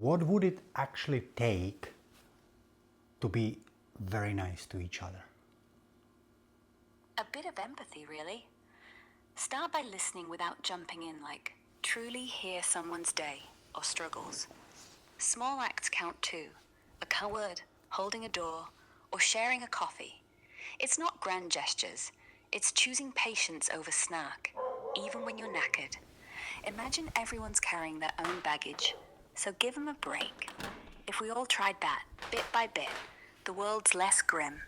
What would it actually take to be very nice to each other? A bit of empathy, really. Start by listening without jumping in, like truly hear someone's day or struggles. Small acts count too. A kind word, holding a door, or sharing a coffee. It's not grand gestures. It's choosing patience over snack, even when you're knackered. Imagine everyone's carrying their own baggage, so give them a break. If we all tried that, bit by bit, the world's less grim.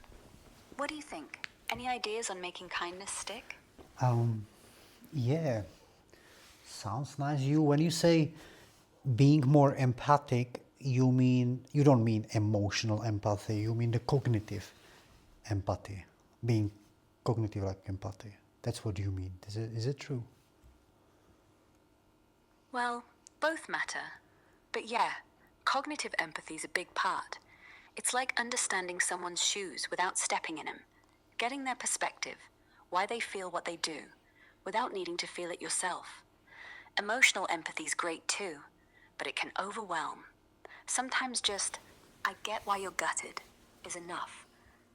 What do you think? Any ideas on making kindness stick? Yeah, sounds nice. When you say being more empathic, you don't mean emotional empathy, you mean the cognitive empathy, being cognitive like empathy. That's what you mean. Is it true? Well, both matter. But yeah, cognitive empathy's a big part. It's like understanding someone's shoes without stepping in them, getting their perspective, why they feel what they do, without needing to feel it yourself. Emotional empathy's great too, but it can overwhelm. Sometimes just, I get why you're gutted, is enough,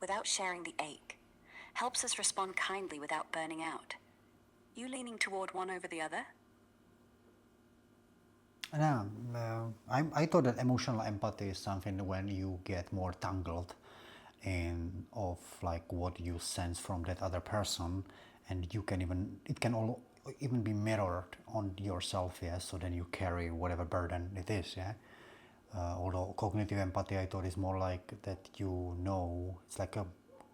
without sharing the ache. Helps us respond kindly without burning out. You leaning toward one over the other? No, I thought that emotional empathy is something when you get more tangled in of like what you sense from that other person, and you can even it can all even be mirrored on yourself. Yeah, so then you carry whatever burden it is. Yeah. Although cognitive empathy, I thought is more like that it's like a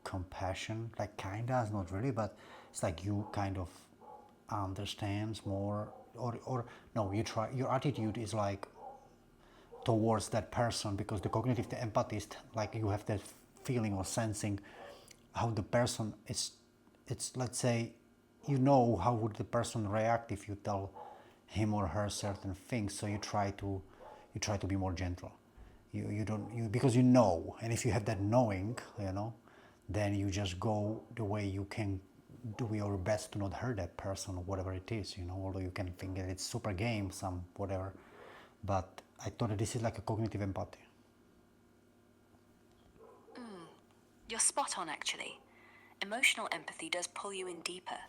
compassion, like kinda, it's not really, but it's like you kind of understands more, or no, you try, your attitude is like towards that person, because the cognitive empathy is like you have that feeling or sensing how the person is. It's, let's say, how would the person react if you tell him or her certain things, so you try to be more gentle. You don't, because and if you have that knowing, then you just go the way you can, do your best to not hurt that person or whatever it is, although you can think that it's super game, some whatever. But I thought that this is like a cognitive empathy. You're spot on, actually. Emotional empathy does pull you in deeper,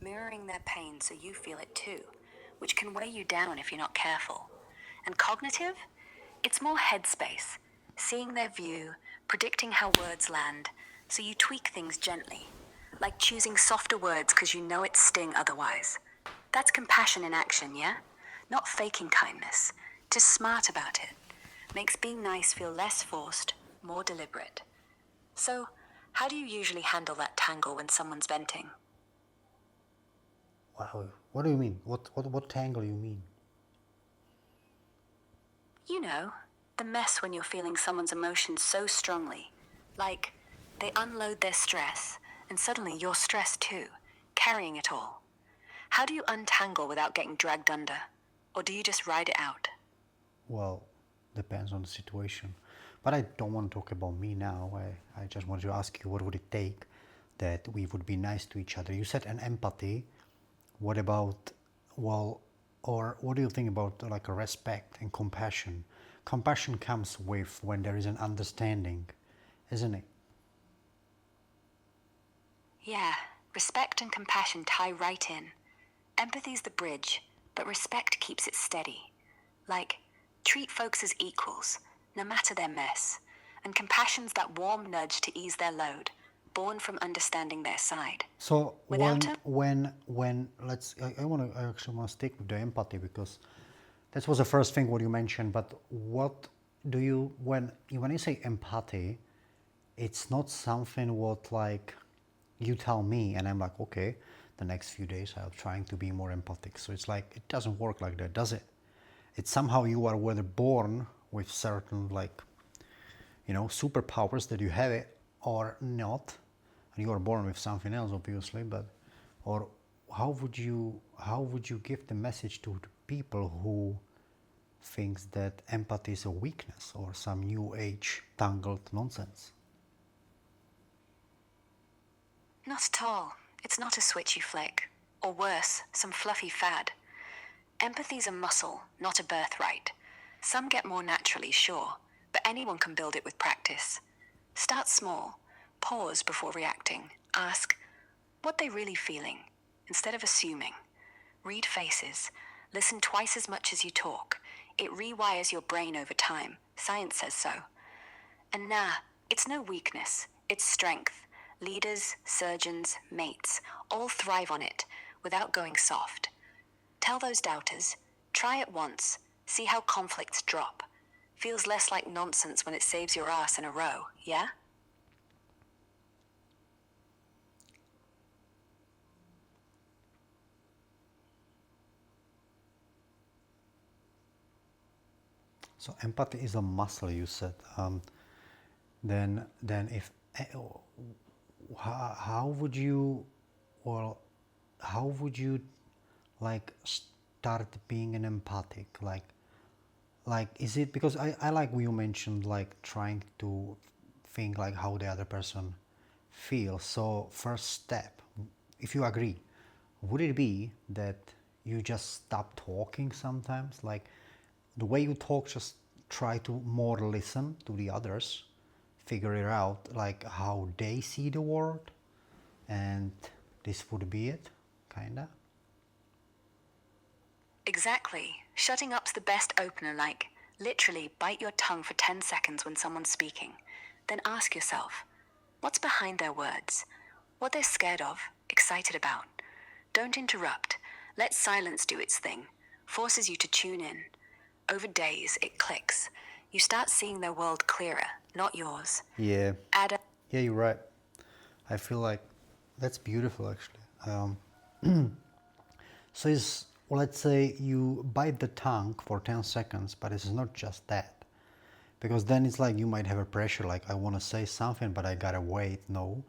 mirroring their pain so you feel it too, which can weigh you down if you're not careful. And cognitive? It's more headspace, seeing their view, predicting how words land, so you tweak things gently, like choosing softer words because you know it sting otherwise. That's compassion in action, yeah? Not faking kindness, just smart about it. Makes being nice feel less forced, more deliberate. So, how do you usually handle that tangle when someone's venting? Wow, what do you mean? What tangle you mean? You know, the mess when you're feeling someone's emotions so strongly. Like, they unload their stress, and suddenly you're stressed too, carrying it all. How do you untangle without getting dragged under? Or do you just ride it out? Well, depends on the situation. But I don't want to talk about me now. I just wanted to ask you, what would it take that we would be nice to each other? You said an empathy. What about, well, or what do you think about like a respect and compassion? Compassion comes with when there is an understanding, isn't it? Yeah, respect and compassion tie right in. Empathy's the bridge, but respect keeps it steady. Like, treat folks as equals, no matter their mess. And compassion's that warm nudge to ease their load, born from understanding their side. So Without it, when I actually want to stick with the empathy, because that was the first thing what you mentioned. But what do you, when you say empathy, it's not something what like you tell me and I'm like, okay, the next few days I'm trying to be more empathic. So it's like it doesn't work like that, does it? It's somehow you are whether born with certain like superpowers that you have it or not, and you are born with something else obviously. But or how would you give the message to the people who thinks that empathy is a weakness or some new age tangled nonsense? not at all. It's not a switch you flick. Or worse, some fluffy fad. Empathy's a muscle, not a birthright. Some get more naturally, sure, but anyone can build it with practice. Start small. Pause before reacting. Ask, what they really feeling, instead of assuming. Read faces. Listen twice as much as you talk. It rewires your brain over time. Science says so. And it's no weakness. It's strength. Leaders, surgeons, mates, all thrive on it, without going soft. Tell those doubters, try it once, see how conflicts drop. Feels less like nonsense when it saves your ass in a row, yeah? So empathy is a muscle, you said. Then if how would you, well, how would you like start being an empathic? Like is it because I like you mentioned like trying to think like how the other person feels. So first step, if you agree, would it be that you just stop talking sometimes? Like the way you talk, just try to more listen to the others, figure it out like how they see the world, and this would be it, kinda. Exactly. Shutting up's the best opener, like, literally bite your tongue for 10 seconds when someone's speaking. Then ask yourself, what's behind their words? What they're scared of, excited about. Don't interrupt. Let silence do its thing. Forces you to tune in. Over days, it clicks. You start seeing their world clearer, not yours. Yeah, Add a yeah, you're right. I feel like that's beautiful actually. So it's, well, let's say you bite the tongue for 10 seconds, but it's not just that. Because then it's like you might have a pressure, like I want to say something, but I gotta wait. No,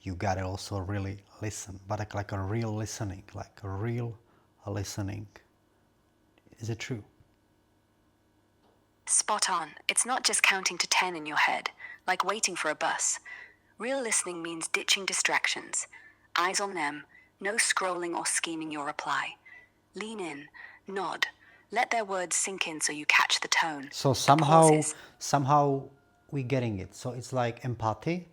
you gotta also really listen, but like a real listening, like a real listening. Is it true? Spot on. It's not just counting to 10 in your head, like waiting for a bus. Real listening means ditching distractions. Eyes on them, no scrolling or scheming your reply. Lean in, nod, let their words sink in so you catch the tone. So The pauses. somehow we getting it. So it's like empathy,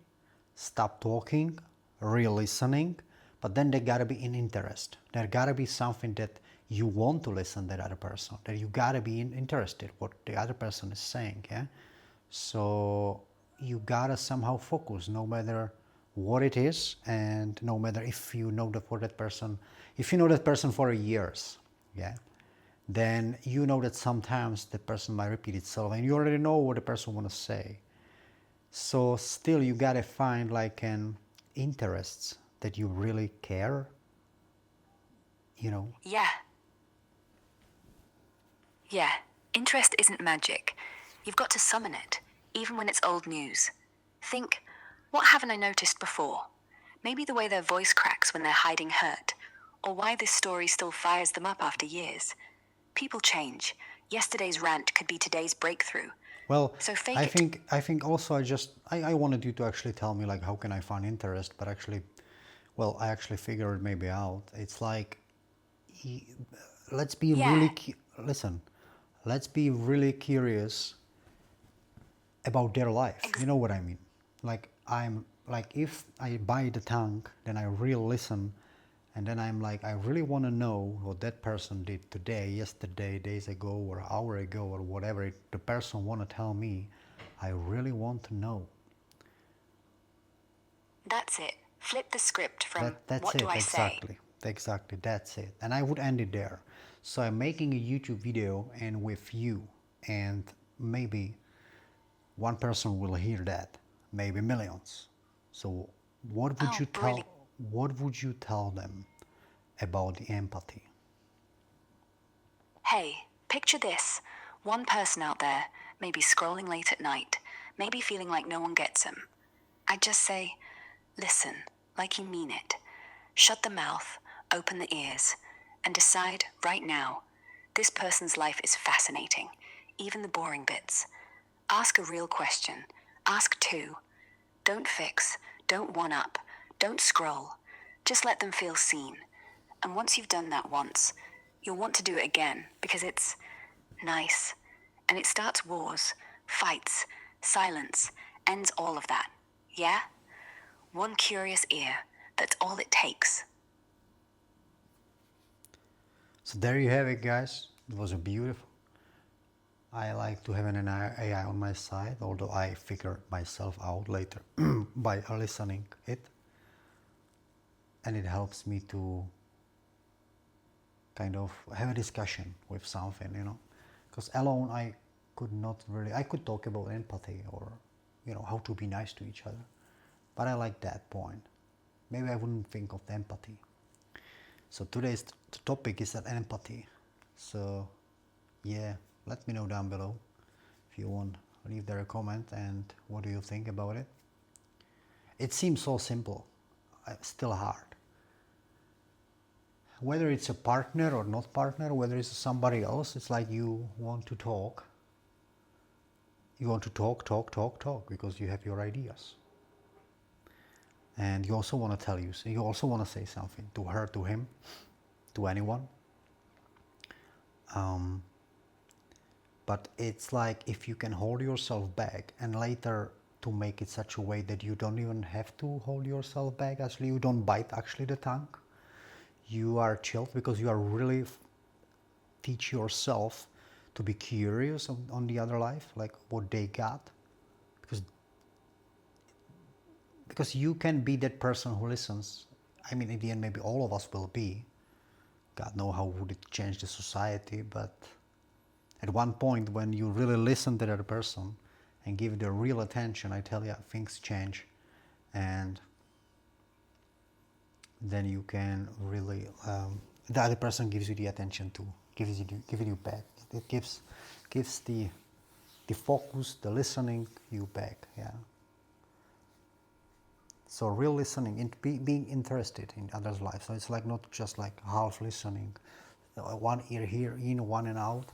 stop talking, real listening, but then there gotta be an interest. There gotta be something that you want to listen to that other person. That you gotta be interested what the other person is saying. Yeah. So you gotta somehow focus, no matter what it is, and no matter if you know that for that person, if you know that person for years, yeah, then you know that sometimes the person might repeat itself and you already know what the person want to say. So still you gotta find like an interests that you really care, you know. Yeah, interest isn't magic. You've got to summon it, even when it's old news. Think, what haven't I noticed before? Maybe the way their voice cracks when they're hiding hurt, or why this story still fires them up after years. People change. Yesterday's rant could be today's breakthrough. Well, So fake I it. think I think also I wanted you to actually tell me like how can I find interest, but actually, well, I actually figured maybe out. It's like let's be Yeah, really listen, let's be really curious about their life. You ex- know what I mean? Like I'm like if I buy the tank, then I really listen, and then I'm like I really want to know what that person did today, yesterday, days ago, or an hour ago, or whatever the person want to tell me. I really want to know. that's it. Flip the script from That's what do it I say? exactly that's it, and I would end it there. So I'm making a YouTube video and with you, and maybe one person will hear that, maybe millions. So Oh, brilliant. what would you tell them about the empathy? Hey, picture this. One person out there, maybe scrolling late at night, maybe feeling like no one gets him. I just say, listen, like you mean it. Shut the mouth, open the ears, and decide right now, this person's life is fascinating, even the boring bits. Ask a real question. Ask two. Don't fix, don't one up, don't scroll. Just let them feel seen. And once you've done that once, you'll want to do it again because it's nice. And it starts wars, fights, silence, ends all of that. Yeah? One curious ear. That's all it takes. So there you have it, guys. It was a beautiful. I like to have an AI on my side, although I figure myself out later by listening it, and it helps me to kind of have a discussion with something, because alone I could not really. I could talk about empathy or how to be nice to each other, but I like that point. Maybe I wouldn't think of the empathy. So today's the topic is that empathy. So yeah, let me know down below if you want. Leave there a comment and what do you think about it. It seems so simple, still hard. Whether it's a partner or not partner, whether it's somebody else, it's like you want to talk. You want to talk because you have your ideas. And you also want to tell you also want to say something to her, to him, to anyone. But it's like if you can hold yourself back and later to make it such a way that you don't even have to hold yourself back, actually you don't bite actually the tongue, you are chilled because you are really teach yourself to be curious on the other life, like what they got, because you can be that person who listens. I mean, in the end, maybe all of us will be. God knows how would it change the society, but at one point when you really listen to that person and give the real attention, I tell you, things change, and then you can really the other person gives you the attention too, gives you back. It gives the focus, the listening you back. Yeah. So real listening, being interested in others' life. So it's like not just like half listening, one ear here in, one and out,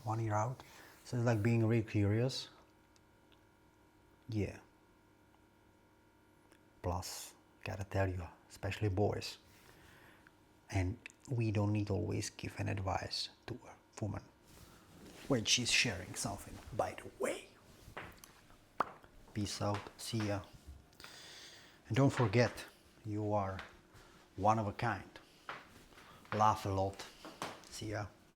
one ear out. So it's like being really curious. Yeah. Plus, gotta tell you, especially boys, and we don't need always give an advice to a woman when she's sharing something. By the way, peace out. See ya. And don't forget, you are one of a kind. Laugh a lot. See ya.